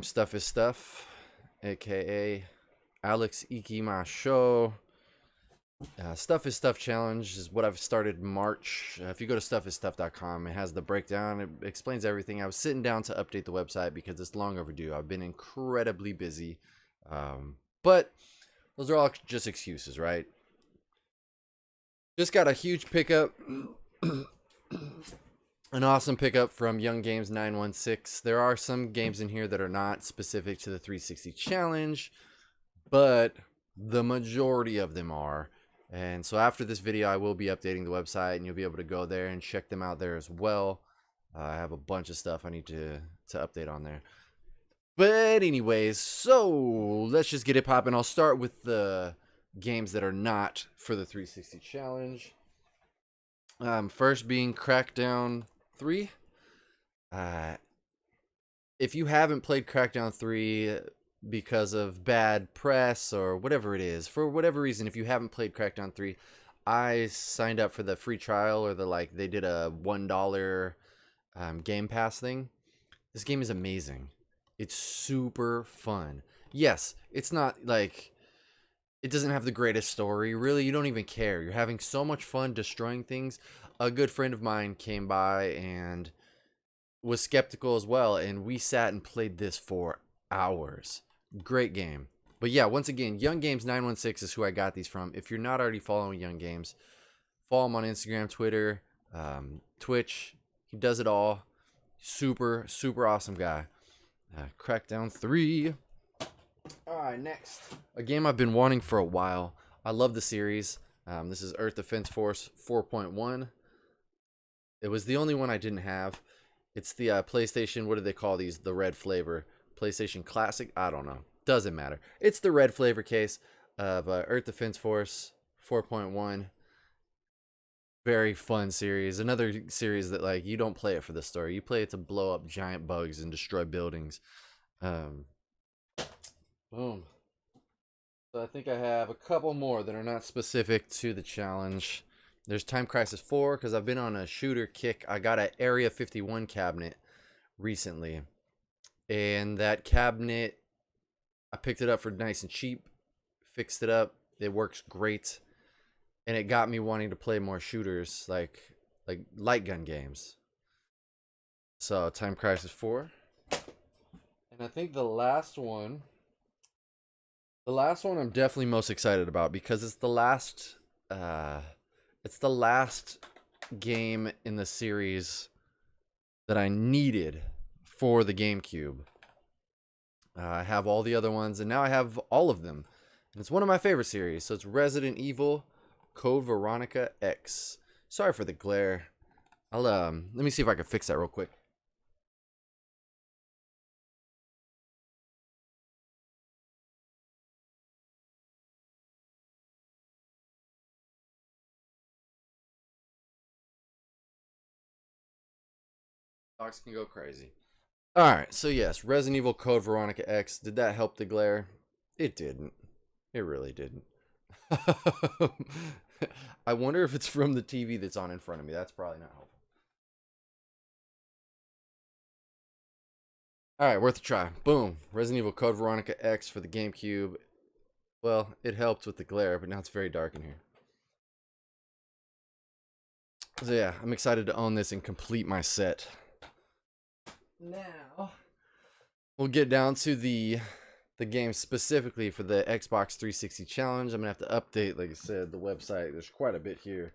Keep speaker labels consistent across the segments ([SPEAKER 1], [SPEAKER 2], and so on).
[SPEAKER 1] I'm Stuff is Stuff, aka Alex Iki Show. Stuff is Stuff challenge is what I've started in March. If you go to stuffisstuff.com, it has the breakdown. It explains everything. I was sitting down to update the website because it's long overdue. I've been incredibly busy, but those are all just excuses, right? Just got a huge pickup. An awesome pickup from Young Games 916. There are some games in here that are not specific to the 360 challenge, but the majority of them are. And so after this video, I will be updating the website, and you'll be able to go there and check them out there as well. I have a bunch of stuff I need to update on there. But anyways, so let's just get it popping. I'll start with the games that are not for the 360 challenge. First being Crackdown 3. If you haven't played Crackdown 3 because of bad press or whatever it is, for whatever reason, if you haven't played Crackdown 3, I signed up for the free trial, or they did a $1 Game Pass thing. This game is amazing. It's super fun. Yes, it's not like, it doesn't have the greatest story. Really, you don't even care. You're having so much fun destroying things. A good friend of mine came by and was skeptical as well, and we sat and played this for hours. Great game. But yeah, once again, Young Games 916 is who I got these from. If you're not already following Young Games, follow him on Instagram, Twitter, Twitch. He does it all. Super awesome guy. Crackdown 3. Alright, next. A game I've been wanting for a while. I love the series. This is Earth Defense Force 4.1. It was the only one I didn't have. It's the PlayStation, what do they call these? The red flavor. PlayStation Classic? I don't know. Doesn't matter. It's the red flavor case of Earth Defense Force 4.1. Very fun series. Another series that, like, you don't play it for the story. You play it to blow up giant bugs and destroy buildings. Boom. So I think I have a couple more that are not specific to the challenge. There's Time Crisis 4, because I've been on a shooter kick. I got an Area 51 cabinet recently. And that cabinet, I picked it up for nice and cheap. Fixed it up. It works great. And it got me wanting to play more shooters, like light gun games. So, Time Crisis 4. And I think the last one I'm definitely most excited about, because it's the last game in the series that I needed for the GameCube. I have all the other ones, and now I have all of them. And it's one of my favorite series. So it's Resident Evil Code Veronica X. Sorry for the glare. Let me see if I can fix that real quick. Dogs can go crazy. Alright, so yes, Resident Evil Code Veronica X. Did that help the glare? It didn't. It really didn't. I wonder if it's from the TV that's on in front of me. That's probably not helpful. Alright, worth a try. Boom. Resident Evil Code Veronica X for the GameCube. Well, it helped with the glare, but now it's very dark in here. So yeah, I'm excited to own this and complete my set. Now, we'll get down to the game specifically for the Xbox 360 challenge. I'm going to have to update, like I said, the website. There's quite a bit here.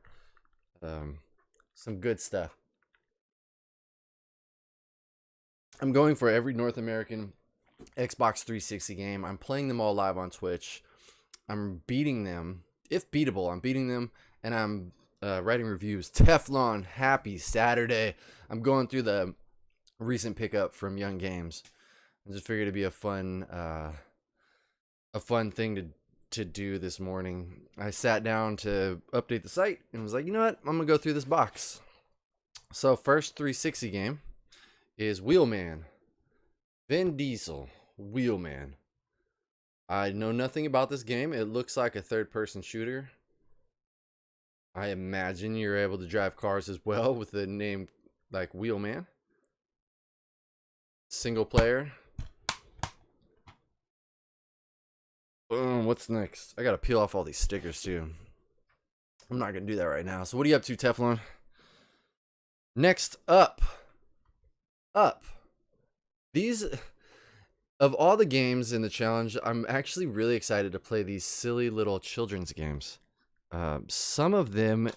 [SPEAKER 1] Some good stuff. I'm going for every North American Xbox 360 game. I'm playing them all live on Twitch. I'm beating them. If beatable, I'm beating them. And I'm writing reviews. Teflon, happy Saturday. I'm going through the recent pickup from Young Games. I just figured it'd be a fun thing to do this morning. I sat down to update the site and was like, you know what? I'm gonna go through this box. So first 360 game is Wheelman. Vin Diesel, Wheelman. I know nothing about this game. It looks like a third-person shooter. I imagine you're able to drive cars as well with the name like Wheelman. Single player. what's next? I gotta peel off all these stickers too. I'm not gonna do that right now. So what are you up to, Teflon? Next up. These, of all the games in the challenge, I'm actually really excited to play these silly little children's games. Some of them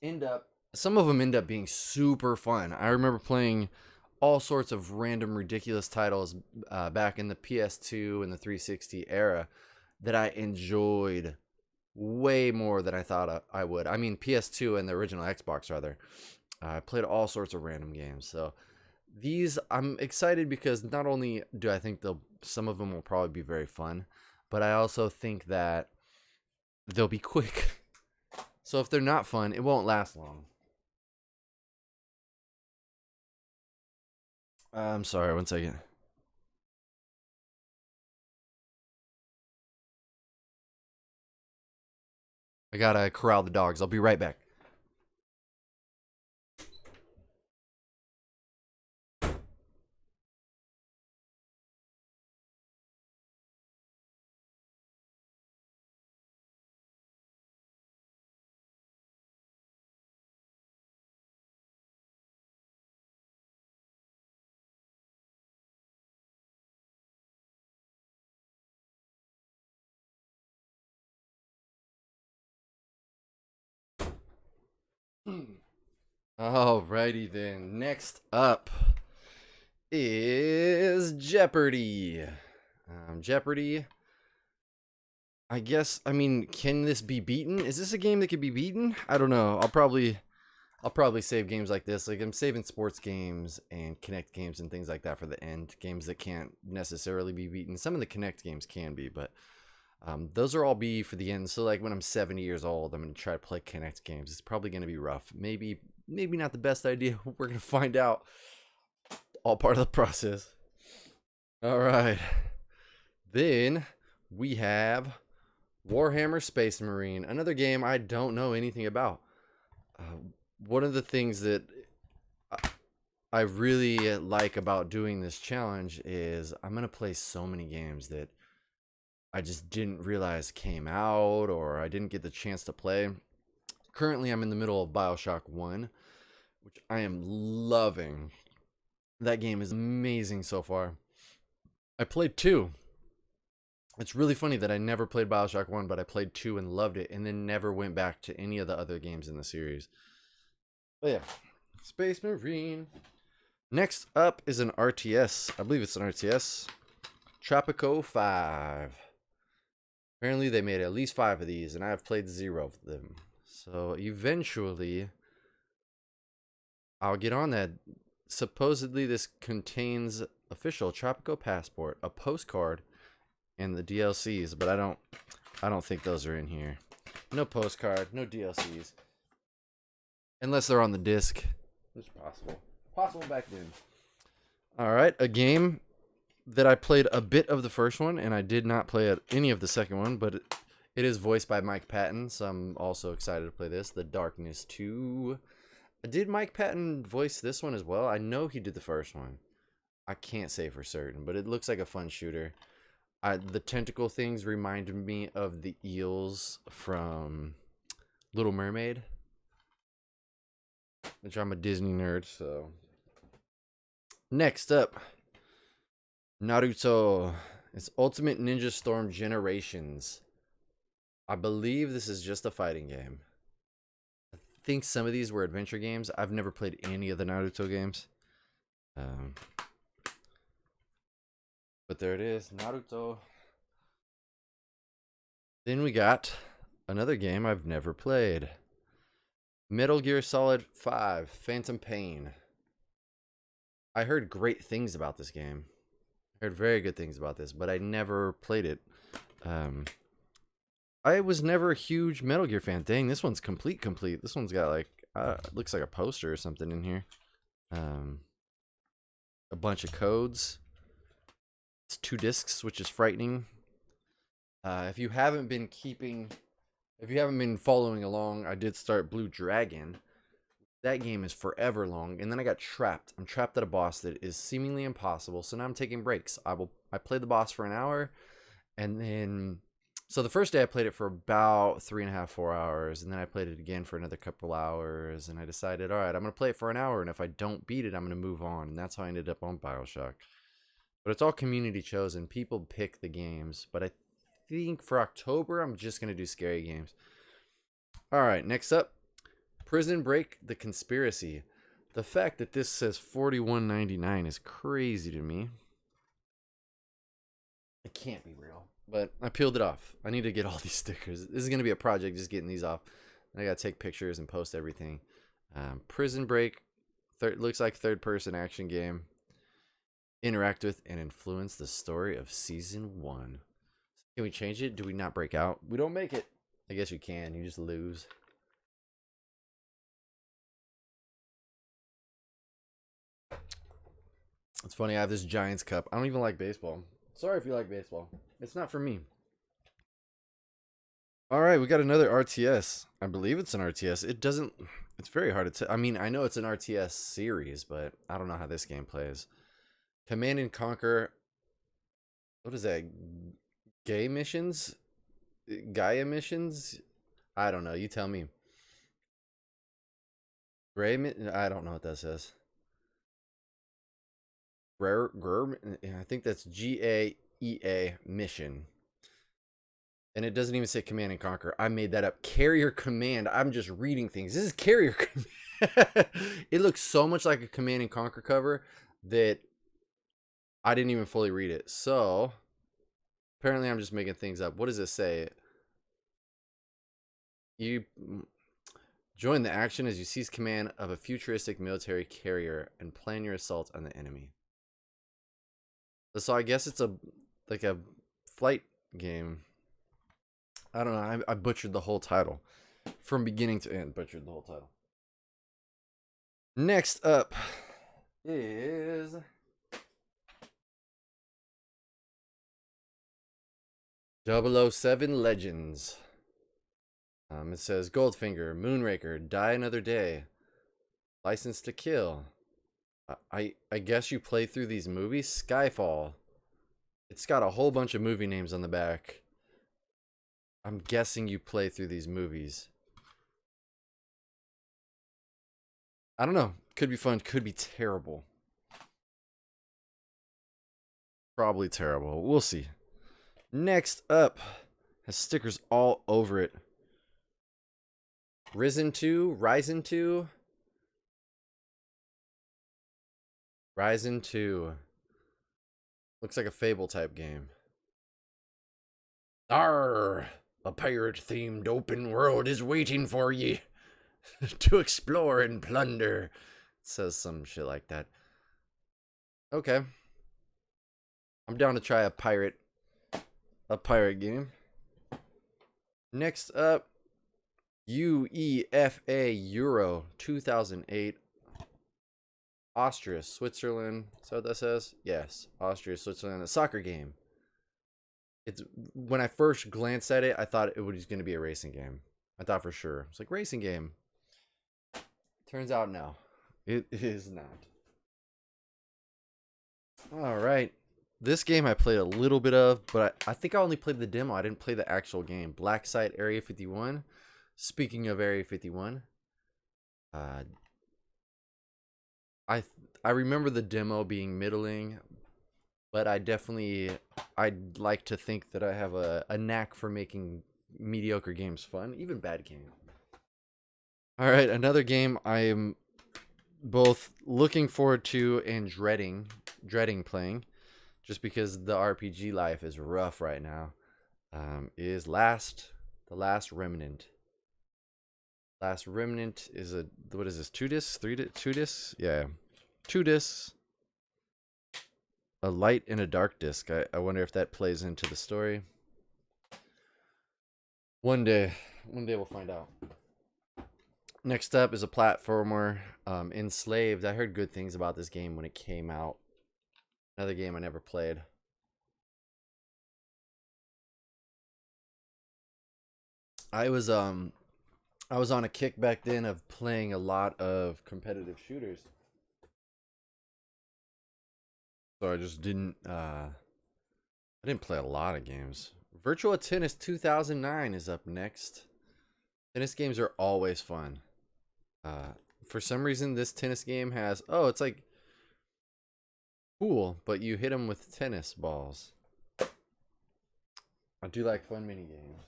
[SPEAKER 1] end up being super fun. I remember playing all sorts of random ridiculous titles back in the PS2 and the 360 era that I enjoyed way more than I thought I would. I mean, PS2 and the original Xbox, rather. I played all sorts of random games. So these, I'm excited because not only do I think some of them will probably be very fun, but I also think that they'll be quick. So if they're not fun, it won't last long. I'm sorry, one second. I gotta corral the dogs. I'll be right back. Alrighty then. Next up is Jeopardy. Jeopardy. I guess, I mean, can this be beaten? Is this a game that could be beaten? I don't know. I'll probably save games like this. Like, I'm saving sports games and Connect games and things like that for the end. Games that can't necessarily be beaten. Some of the Connect games can be, but those are all be for the end. So, like, when I'm 70 years old, I'm going to try to play Connect games. It's probably going to be rough. Maybe not the best idea. We're going to find out. All part of the process. All right. Then we have Warhammer Space Marine, another game I don't know anything about. One of the things that I really like about doing this challenge is I'm going to play so many games that I just didn't realize came out or I didn't get the chance to play. Currently, I'm in the middle of BioShock 1, which I am loving. That game is amazing so far. I played 2. It's really funny that I never played BioShock 1, but I played 2 and loved it, and then never went back to any of the other games in the series. But yeah, Space Marine. Next up is an RTS. I believe it's an RTS. Tropico 5. Apparently they made at least 5 of these, and I have played 0 of them. So eventually, I'll get on that. Supposedly this contains official Tropico Passport, a postcard, and the DLCs, but I don't think those are in here. No postcard, no DLCs. Unless they're on the disc. It's possible. Possible back then. Alright, a game that I played a bit of the first one, and I did not play any of the second one, but it is voiced by Mike Patton, so I'm also excited to play this. The Darkness 2. Did Mike Patton voice this one as well? I know he did the first one. I can't say for certain, but it looks like a fun shooter. The tentacle things remind me of the eels from Little Mermaid, which I'm a Disney nerd, so. Next up, Naruto. It's Ultimate Ninja Storm Generations. I believe this is just a fighting game. I think some of these were adventure games. I've never played any of the Naruto games. But there it is, Naruto. Then we got another game I've never played. Metal Gear Solid 5, Phantom Pain. I heard great things about this game. I heard very good things about this, but I never played it. I was never a huge Metal Gear fan. Dang, this one's complete. This one's got like, looks like a poster or something in here. A bunch of codes. It's 2 discs, which is frightening. If you haven't been following along, I did start Blue Dragon. That game is forever long, and then I got trapped. I'm trapped at a boss that is seemingly impossible, so now I'm taking breaks. I play the boss for an hour, And then, so the first day I played it for about 3.5, 4 hours, and then I played it again for another couple hours, and I decided, all right, I'm gonna play it for an hour, and if I don't beat it, I'm gonna move on, and that's how I ended up on BioShock. But it's all community chosen. People pick the games, but I think for October I'm just gonna do scary games. All right, next up, Prison Break: The Conspiracy. The fact that this says $41.99 is crazy to me. It can't be real. But I peeled it off. I need to get all these stickers. This is going to be a project, just getting these off. I got to take pictures and post everything. Prison Break. Looks like third-person action game. Interact with and influence the story of Season 1. Can we change it? Do we not break out? We don't make it. I guess you can. You just lose. It's funny. I have this Giants cup. I don't even like baseball. Sorry if you like baseball. It's not for me. All right, we got another RTS. I believe it's an RTS. It doesn't. It's very hard to. I mean, I know it's an RTS series, but I don't know how this game plays. Command and Conquer. What is that? Gay missions? Gaia missions? I don't know. You tell me. Gray. I don't know what that says. I think that's GAEA mission. And it doesn't even say Command and Conquer. I made that up. Carrier Command. I'm just reading things. This is Carrier Command. It looks so much like a Command and Conquer cover that I didn't even fully read it. So, apparently I'm just making things up. What does it say? You join the action as you seize command of a futuristic military carrier and plan your assault on the enemy. So I guess it's like a flight game. I don't know. I butchered the whole title. From beginning to end, butchered the whole title. Next up is .007 Legends. It says Goldfinger, Moonraker, Die Another Day, License to Kill. I guess you play through these movies. Skyfall. It's got a whole bunch of movie names on the back. I'm guessing you play through these movies. I don't know. Could be fun. Could be terrible. Probably terrible. We'll see. Next up, has stickers all over it. Risen 2, Ryzen 2. Ryzen 2. Looks like a Fable type game. Arr! A pirate-themed open world is waiting for ye to explore and plunder. It says some shit like that. Okay. I'm down to try a pirate game. Next up, UEFA Euro 2008. Austria, Switzerland. Is that what that says? Yes. Austria, Switzerland. A soccer game. It's when I first glanced at it, I thought it was going to be a racing game. I thought for sure. It's like racing game. Turns out no. It is not. All right. This game I played a little bit of, but I think I only played the demo. I didn't play the actual game. Black Site Area 51. Speaking of Area 51, I remember the demo being middling, but I'd like to think that I have a knack for making mediocre games fun, even bad games. All right, another game I am both looking forward to and dreading playing, just because the RPG life is rough right now, is The Last Remnant. Last Remnant is what is this, 2 discs, 2 discs? Yeah, 2 discs. A light and a dark disc. I wonder if that plays into the story. One day we'll find out. Next up is a platformer, Enslaved. I heard good things about this game when it came out. Another game I never played. I was on a kick back then of playing a lot of competitive shooters. So I just didn't I didn't play a lot of games. Virtua Tennis 2009 is up next. Tennis games are always fun. For some reason, this tennis game has... Oh, it's like... Cool, but you hit them with tennis balls. I do like fun mini games.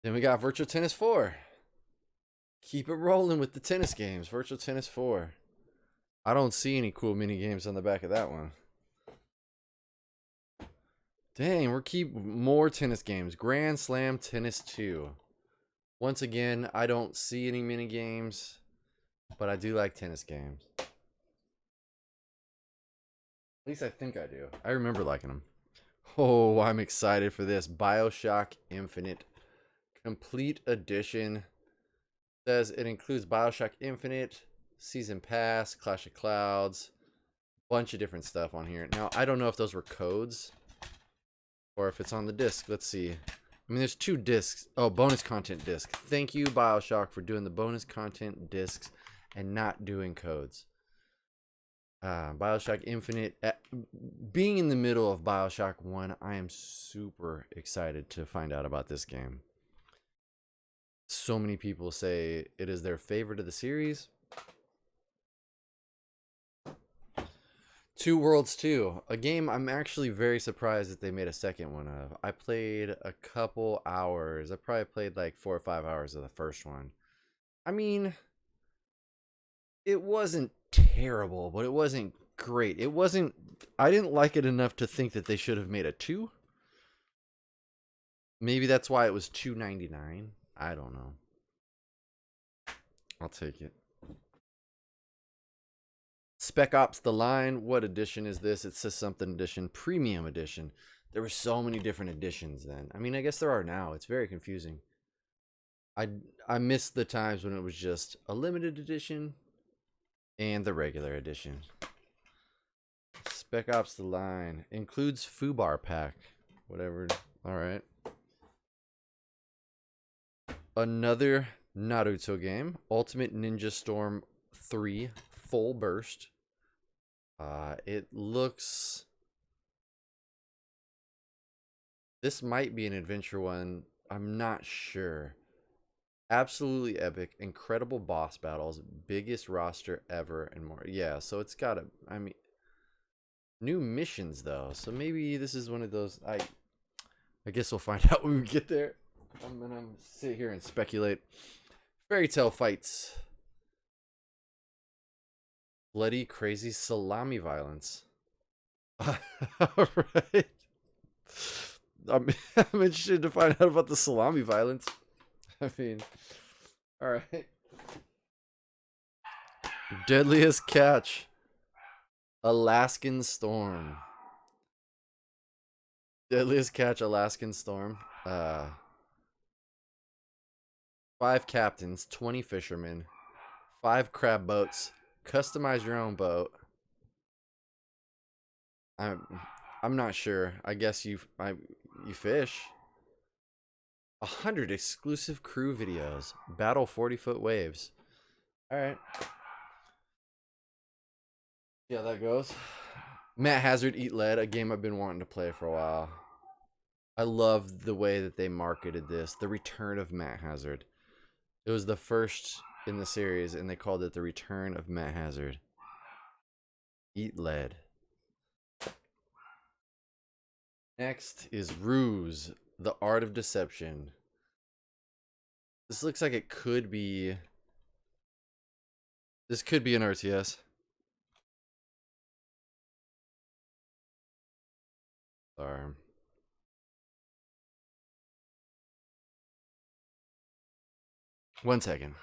[SPEAKER 1] Then we got Virtua Tennis 4. Keep it rolling with the tennis games. Virtua Tennis 4. I don't see any cool mini games on the back of that one. Dang, we're keep more tennis games. Grand Slam Tennis 2. Once again, I don't see any mini games, but I do like tennis games. At least I think I do. I remember liking them. Oh, I'm excited for this. BioShock Infinite Complete Edition. Says it includes BioShock Infinite, Season Pass, Clash of Clouds, bunch of different stuff on here. Now, I don't know if those were codes or if it's on the disc. Let's see. I mean, there's 2 discs. Oh, bonus content disc. Thank you, BioShock, for doing the bonus content discs and not doing codes. BioShock Infinite. Being in the middle of BioShock 1, I am super excited to find out about this game. So many people say it is their favorite of the series. Two Worlds 2, a game I'm actually very surprised that they made a second one of. I played a couple hours. I probably played like 4 or 5 hours of the first one. I mean, it wasn't terrible, but it wasn't great. It wasn't... I didn't like it enough to think that they should have made a 2. Maybe that's why it was $2.99. I don't know. I'll take it. Spec Ops The Line. What edition is this? It says something edition. Premium edition. There were so many different editions then. I mean, I guess there are now. It's very confusing. I missed the times when it was just a limited edition and the regular edition. Spec Ops The Line. Includes Fubar Pack. Whatever. Alright. Another Naruto game. Ultimate Ninja Storm 3 Full Burst. It looks... This might be an adventure one. I'm not sure. Absolutely epic. Incredible boss battles. Biggest roster ever and more. Yeah, so it's got a... I mean... New missions, though. So maybe this is one of those... I guess we'll find out when we get there. I'm gonna sit here and speculate. Fairy Tail Fights. Bloody, crazy salami violence. Alright. I'm interested to find out about the salami violence. I mean, alright. Deadliest Catch. Alaskan Storm. Deadliest Catch, Alaskan Storm. 5 captains, 20 fishermen, 5 crab boats. Customize your own boat. I'm not sure. I guess you fish. 100 exclusive crew videos. Battle 40-foot waves. All right. Yeah, that goes. Matt Hazard Eat Lead, a game I've been wanting to play for a while. I love the way that they marketed this. The Return of Matt Hazard. It was the first in the series, and they called it The Return of Matt Hazard. Eat Lead. Next is Ruse, The Art of Deception. This looks like it could be... This could be an RTS. Sorry. 1 second.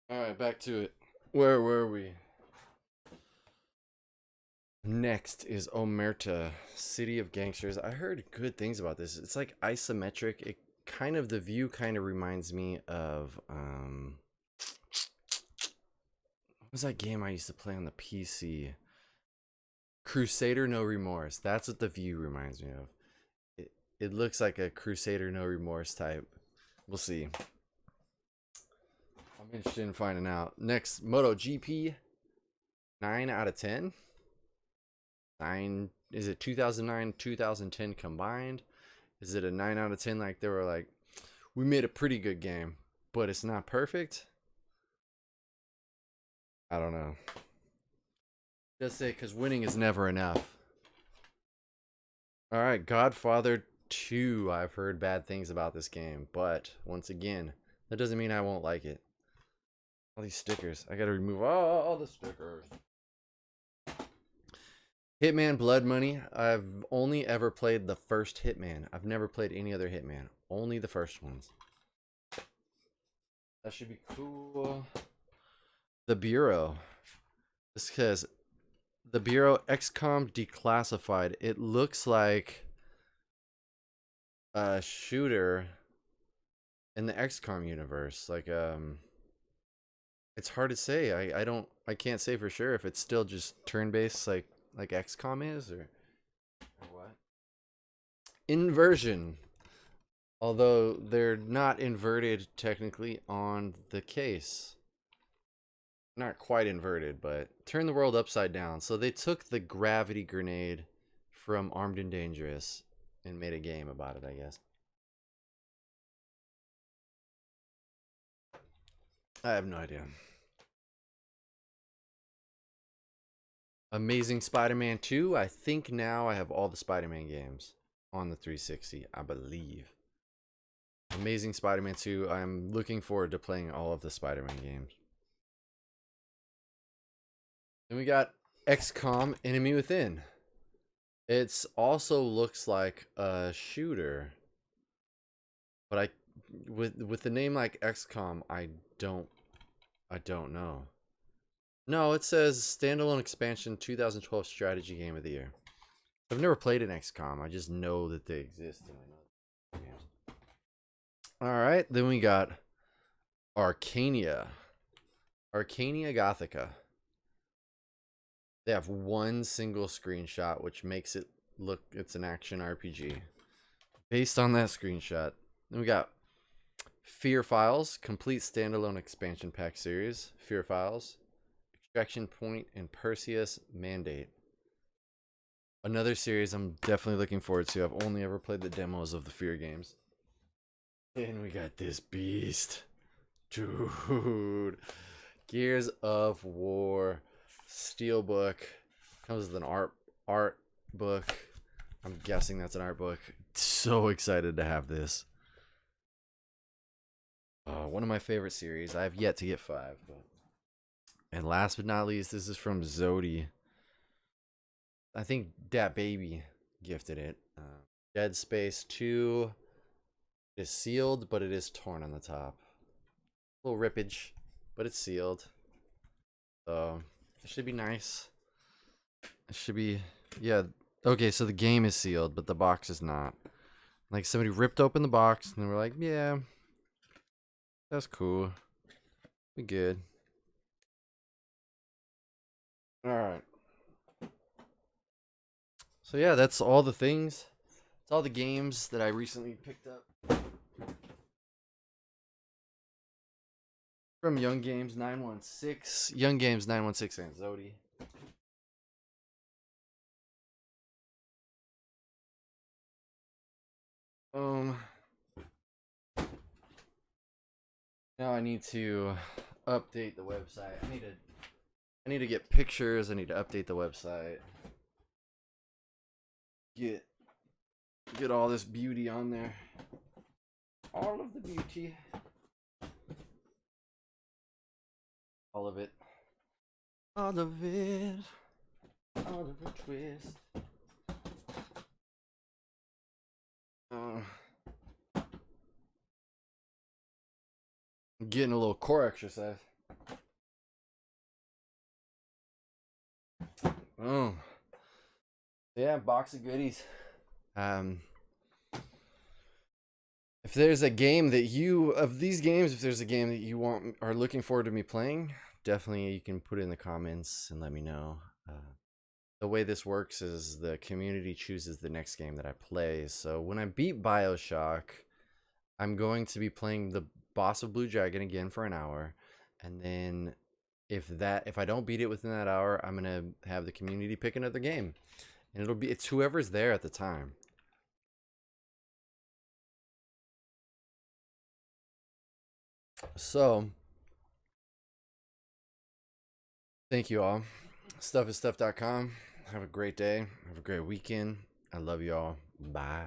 [SPEAKER 1] All right, back to it. Where were we? Next is Omerta, City of Gangsters. I heard good things about this. It's like isometric. It kind of the view kind of reminds me of what was that game I used to play on the PC? Crusader No Remorse. That's what the view reminds me of. It looks like a Crusader No Remorse type. We'll see. I'm interested in finding out. Next, MotoGP. 9 out of 10. 9, is it 2009, 2010 combined? Is it a 9 out of 10? Like they were like, we made a pretty good game, but it's not perfect. I don't know. Just say because winning is never enough. All right, Godfather 2. I've heard bad things about this game, but once again, that doesn't mean I won't like it. All these stickers. I gotta remove all the stickers. Hitman Blood Money. I've only ever played the first Hitman. I've never played any other Hitman. Only the first ones. That should be cool. The Bureau. This says The Bureau XCOM Declassified. It looks like a shooter in the XCOM universe. Like it's hard to say. I can't say for sure if it's still just turn-based like XCOM is or what. Inversion. Although they're not inverted technically on the case. Not quite inverted, but turn the world upside down. So they took the gravity grenade from Armed and Dangerous and made a game about it, I guess. I have no idea. Amazing Spider-Man 2. I think now I have all the Spider-Man games on the 360, I believe. Amazing Spider-Man 2. I'm looking forward to playing all of the Spider-Man games. Then we got XCOM Enemy Within. It's also looks like a shooter. But I with the name like XCOM, I don't know. No, it says standalone expansion 2012 strategy game of the year. I've never played an XCOM. I just know that they exist. All right, then we got Arcania. Arcania Gothica. They have one single screenshot, which makes it look it's an action RPG. Based on that screenshot, then we got Fear Files, complete standalone expansion pack series. Fear Files, Extraction Point, and Perseus Mandate. Another series I'm definitely looking forward to. I've only ever played the demos of the Fear games. And we got this beast. Dude. Gears of War Steelbook. Comes with an art book. I'm guessing that's an art book. So excited to have this. One of my favorite series. I have yet to get 5. And last but not least, this is from Zodi. I think Dat Baby gifted it. Dead Space 2 is sealed, but it is torn on the top. A little rippage, but it's sealed. So it should be nice. It should be, yeah. Okay, so the game is sealed, but the box is not. Like somebody ripped open the box and they were like, yeah, that's cool. We good. All right. So yeah, that's all the things. It's all the games that I recently picked up from Young Games 916, Young Games 916, and Zodi. Now I need to update the website. I need to get pictures. I need to update the website. Get all this beauty on there. All of the beauty. All of it. All of it. All of the twist. I'm getting a little core exercise. Oh, yeah, box of goodies. Um, if there's a game that you of these games, if there's a game that you want are looking forward to me playing, definitely you can put it in the comments and let me know. The way this works is the community chooses the next game that I play. So when I beat BioShock, I'm going to be playing the boss of Blue Dragon again for an hour, and then if I don't beat it within that hour, I'm gonna have the community pick another game, and it's whoever's there at the time. So thank you all. Stuffisstuff.com. Have a great day. Have a great weekend. I love you all. Bye.